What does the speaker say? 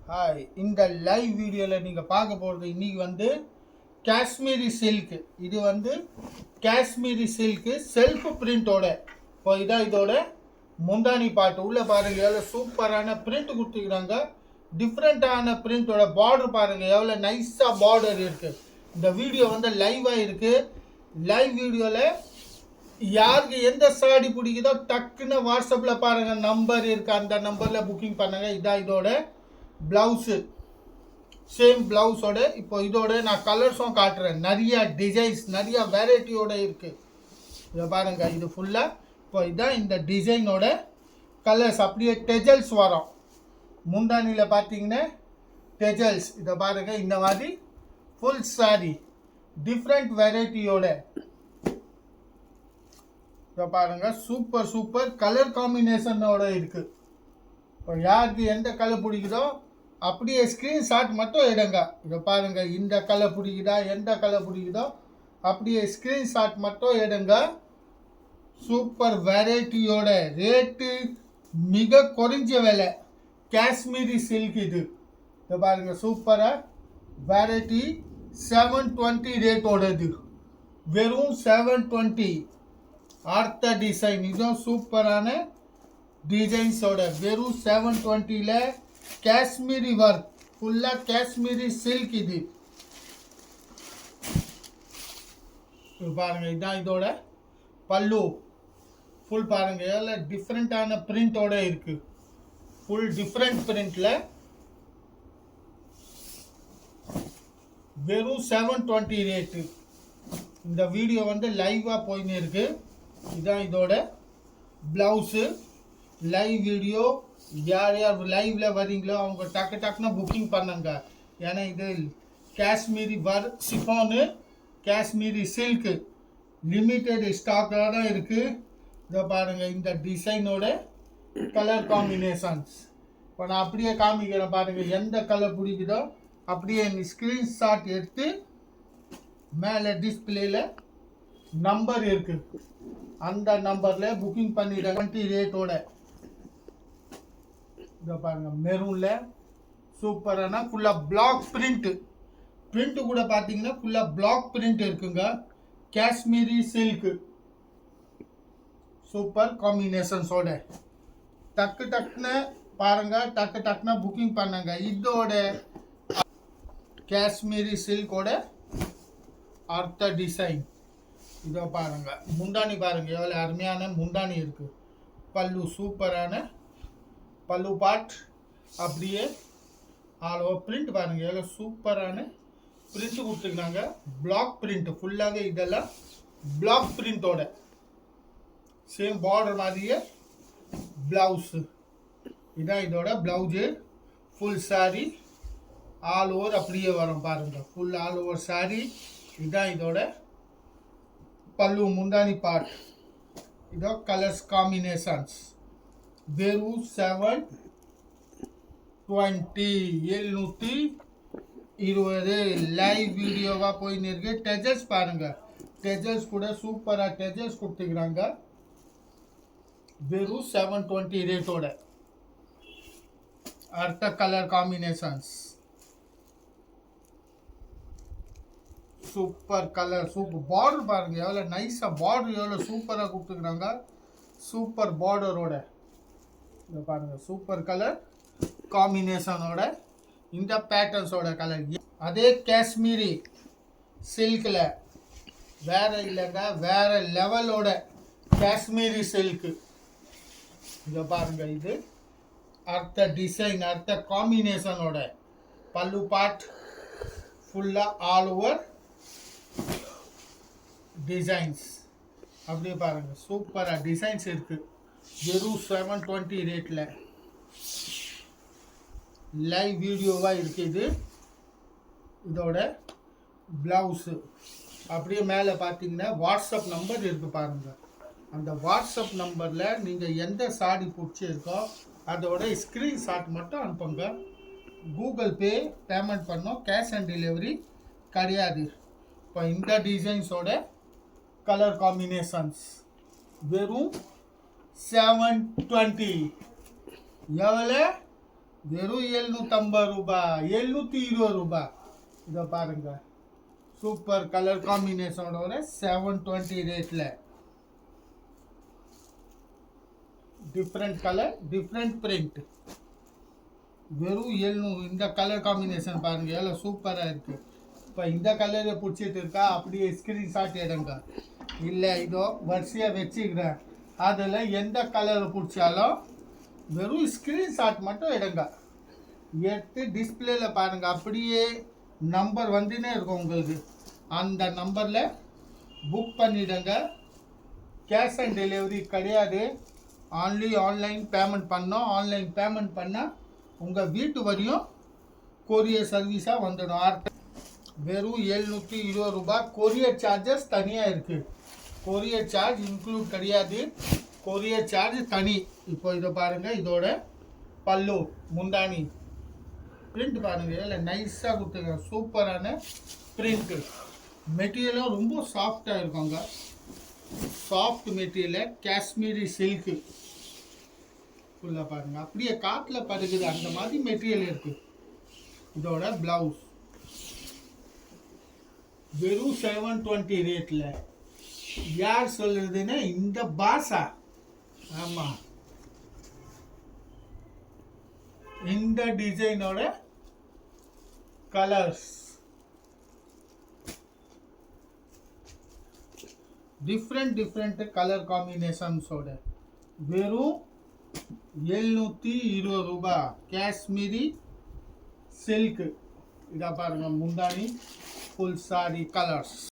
Hi, இந்த live வீடியோவில் நீங்கள் பார்க்க போகிறது இன்றைக்கி வந்து காஷ்மீரி சில்க். இது வந்து காஷ்மீரி சில்க்கு செல்ஃப் பிரிண்டோட. இப்போ இதான் இதோட முந்தானி பாட்டு. உள்ளே பாருங்கள் எவ்வளோ சூப்பரான பிரிண்ட் கொடுத்துக்கிறாங்க. டிஃப்ரெண்ட்டான பிரிண்டோட பார்டர் பாருங்கள் எவ்வளோ நைஸாக பார்டர் இருக்குது. இந்த வீடியோ வந்து லைவாக இருக்குது. லைவ் வீடியோவில் யாருக்கு எந்த சாடி பிடிக்குதோ டக்குன்னு வாட்ஸ்அப்பில் பாருங்கள், நம்பர் இருக்குது, அந்த நம்பரில் புக்கிங் பண்ணுங்கள். இதான் இதோட ப்ளவுஸு, சேம் ப்ளவுஸோட. இப்போ இதோட நான் கலர்ஸும் காட்டுறேன். நிறையா டிசைன்ஸ், நிறையா வெரைட்டியோட இருக்குது. இதை பாருங்கள், இது ஃபுல்லாக. இப்போ இதான் இந்த டிசைனோட கலர்ஸ். அப்படியே டெஜல்ஸ் வரும். முந்தானியில் பார்த்தீங்கன்னா டெஜல்ஸ். இதை பாருங்கள், இந்த மாதிரி ஃபுல் சாரி டிஃப்ரெண்ட் வெரைட்டியோட. இதை பாருங்கள், சூப்பர் சூப்பர் கலர் காம்பினேஷனோட இருக்குது. இப்போ யாருக்கு எந்த கலர் பிடிக்குதோ அப்படியே ஸ்க்ரீன்ஷாட் மட்டும் எடுங்க. இதை பாருங்கள், இந்த கலர் பிடிக்குதா, எந்த கலர் பிடிக்குதோ அப்படியே ஸ்க்ரீன்ஷாட் மட்டும் எடுங்க. சூப்பர் வெரைட்டியோட, ரேட்டு மிக குறைஞ்ச விலை. காஷ்மீரி சில்க் இது. இதை பாருங்கள், சூப்பராக வெரைட்டி. 720 ரேட்டோடது, வெறும் 720. அடுத்த டிசைன் இதுவும் சூப்பரான டிசைன்ஸோட, வெறும் 720ல் காஷ்மீரி ஒர்க், ஃபுல்லாக காஷ்மீரி சில்க். இது பாருங்கள், இதுதான் இதோட பல்லு. ஃபுல் பாருங்கள் எவ்வளோ டிஃப்ரெண்ட்டான பிரிண்டோட இருக்குது. ஃபுல் டிஃப்ரெண்ட் பிரிண்டில் வெறும் 720 ரேட்டு. இந்த வீடியோ வந்து லைவாக போயின்னு இருக்குது. இதுதான் இதோட ப்ளவுஸு. லைவ் வீடியோ யார் யார் லைவில் வரீங்களோ அவங்க டக்கு டக்குன்னு புக்கிங் பண்ணுங்க. ஏன்னா இது Kashmiri work chiffon, Kashmiri silk limited ஸ்டாக்காக தான் இருக்குது. இதை பாருங்கள், இந்த டிசைனோட கலர் காம்பினேஷன்ஸ். இப்போ நான் அப்படியே காமிக்கிறேன் பாருங்கள். எந்த கலர் பிடிக்குதோ அப்படியே ஸ்க்ரீன்ஷாட் எடுத்து மேலே டிஸ்பிளேயில் நம்பர் இருக்குது, அந்த நம்பரில் புக்கிங் பண்ணிடுறேன். 20 ரேட்டோட. இதை பாருங்கள், மெரூனில் சூப்பரான ஃபுல்லாக பிளாக் பிரிண்ட்டு. பிரிண்ட்டு கூட பார்த்தீங்கன்னா ஃபுல்லாக பிளாக் பிரிண்ட் இருக்குங்க. காஷ்மீரி சில்க்கு சூப்பர் காம்பினேஷன்ஸோட. டக்கு டக்குன்னு பாருங்கள், டக்கு டக்குன்னு புக்கிங் பண்ணுங்க. இதோட காஷ்மீரி சில்கோட அடுத்த டிசைன். இதோ பாருங்கள், முந்தானி பாருங்கள் எவ்வளோ அருமையான முந்தானி இருக்குது. பல்லு சூப்பரான பல்லு பாட். அப்படியே ஆல் ஓவர் பிரிண்ட் பாருங்கள் எவ்வளோ சூப்பரான பிரிண்ட் கொடுத்துருக்காங்க. பிளாக் பிரிண்ட் ஃபுல்லாகவே, இதெல்லாம் பிளாக் பிரிண்டோட. சேம் பார்டர் மாதிரியே ப்ளவுஸு. இதான் இதோட blouse. Full sorry all over அப்படியே வரும் பாருங்கள், ஃபுல் ஆல் ஓவர் சாரி. இதுதான் இதோட பல்லு, முந்தானி பார்ட். இதோ கலர்ஸ் காம்பினேஷன்ஸ். வெறும் 720, 720 லைவ் வீடியோவாக போயின்னு இருக்கு. டெஜல்ஸ் பாருங்கள், டெஜல்ஸ் கூட சூப்பராக டெஜல்ஸ் கொடுத்துக்கிறாங்க. வெறும் 720 ரேட்டோட. அடுத்த colour combinations super colour, super border பாருங்கள் எவ்வளோ நைஸாக பார்டர் எவ்வளோ சூப்பராக கொடுத்துக்கிறாங்க. சூப்பர் பார்டரோட. இதை பாருங்கள், சூப்பர் கலர் காம்பினேஷனோட இந்த பேட்டர்ன்ஸோட கலர். அதே காஷ்மீரி சில்கில் வேறு இல்லைங்க, வேறு லெவலோட காஷ்மீரி சில்க்கு. இதை பாருங்கள், இது அடுத்த டிசைன், அடுத்த காம்பினேஷனோட பல்லு பாட். ஃபுல்லாக ஆல் ஓவர் டிசைன்ஸ். அப்படியே பாருங்கள், சூப்பராக டிசைன்ஸ் இருக்குது. வெறும் 720 ரேட்டில் லைவ் வீடியோவாக இருக்குது. இதோட ப்ளவுஸு. அப்படியே மேலே பார்த்தீங்கன்னா வாட்ஸ்அப் நம்பர் இருக்குது பாருங்கள். அந்த வாட்ஸ்அப் நம்பரில் நீங்கள் எந்த சாடி பிடிச்சிருக்கோ அதோட ஸ்க்ரீன்ஷாட் மட்டும் அனுப்புங்க. கூகுள் பே பேமெண்ட் பண்ணோம், கேஷ் ஆன் டெலிவரி கிடையாது. இப்போ இந்த டிசைன்ஸோட கலர் காம்பினேஷன்ஸ் வெறும் 720. எவ்வளோ வெறும் 750 ரூபாய், 720 ரூபாய். இதை பாருங்க, சூப்பர் கலர் காம்பினேஷனோட 720 ரேட்டில். Different colour, different print. வெறும் 700. இந்த கலர் காம்பினேஷன் பாருங்க எவ்வளோ சூப்பராக இருக்குது. இப்போ இந்த கலரை பிடிச்சிட்டு இருக்கா, அப்படியே ஸ்க்ரீன்ஷாட் எடுங்க. இல்லை இதோ வரிசையாக வச்சுக்கிறேன், அதில் எந்த கலரை பிடிச்சாலும் வெறும் ஸ்க்ரீன்ஷாட் மட்டும் எடுங்க. எடுத்து டிஸ்பிளேல பாருங்கள், அப்படியே நம்பர் வந்துன்னே இருக்கும் உங்களுக்கு. அந்த நம்பரில் புக் பண்ணிவிடுங்க. கேஷ் ஆன் டெலிவரி கிடையாது, ஆன்லி ஆன்லைன் பேமெண்ட் பண்ணோம். ஆன்லைன் பேமெண்ட் பண்ணால் உங்கள் வீட்டு வரையும் கொரியர் சர்வீஸாக வந்துடும். வெறும் 720 ரூபாய். கொரியர் சார்ஜஸ் தனியாக இருக்குது. கொரியர் சார்ஜ் இன்க்ளூட் கிடையாது, கொரியர் சார்ஜ் தனி. இப்போ இதை பாருங்கள், இதோட பல்லு முந்தானி பிரிண்ட் பாருங்கள், இல்லை நைஸாக கொடுத்துருங்க. சூப்பரான பிரிண்ட்டு. மெட்டீரியலும் ரொம்ப சாஃப்டாக இருக்குங்க. சாஃப்ட் மெட்டீரியல், காஷ்மீரி சில்க்கு ஃபுல்லாக பாருங்கள், அப்படியே காட்டில் படுக்குது அந்த மாதிரி மெட்டீரியல் இருக்குது. இதோட ப்ளவுஸ் வெறும் 720 ரேட்டில். யார் சொல்கிறதுன்னா இந்த பாஷா. ஆமாம், இந்த டிசைனோட கலர்ஸ் டிஃப்ரெண்ட் கலர் காம்பினேஷன்ஸோட வெறும் 720 ரூபாய். காஷ்மீரி சில்க். இதை பாருங்கள், முந்தானி ஃபுல் சாரி கலர்ஸ்.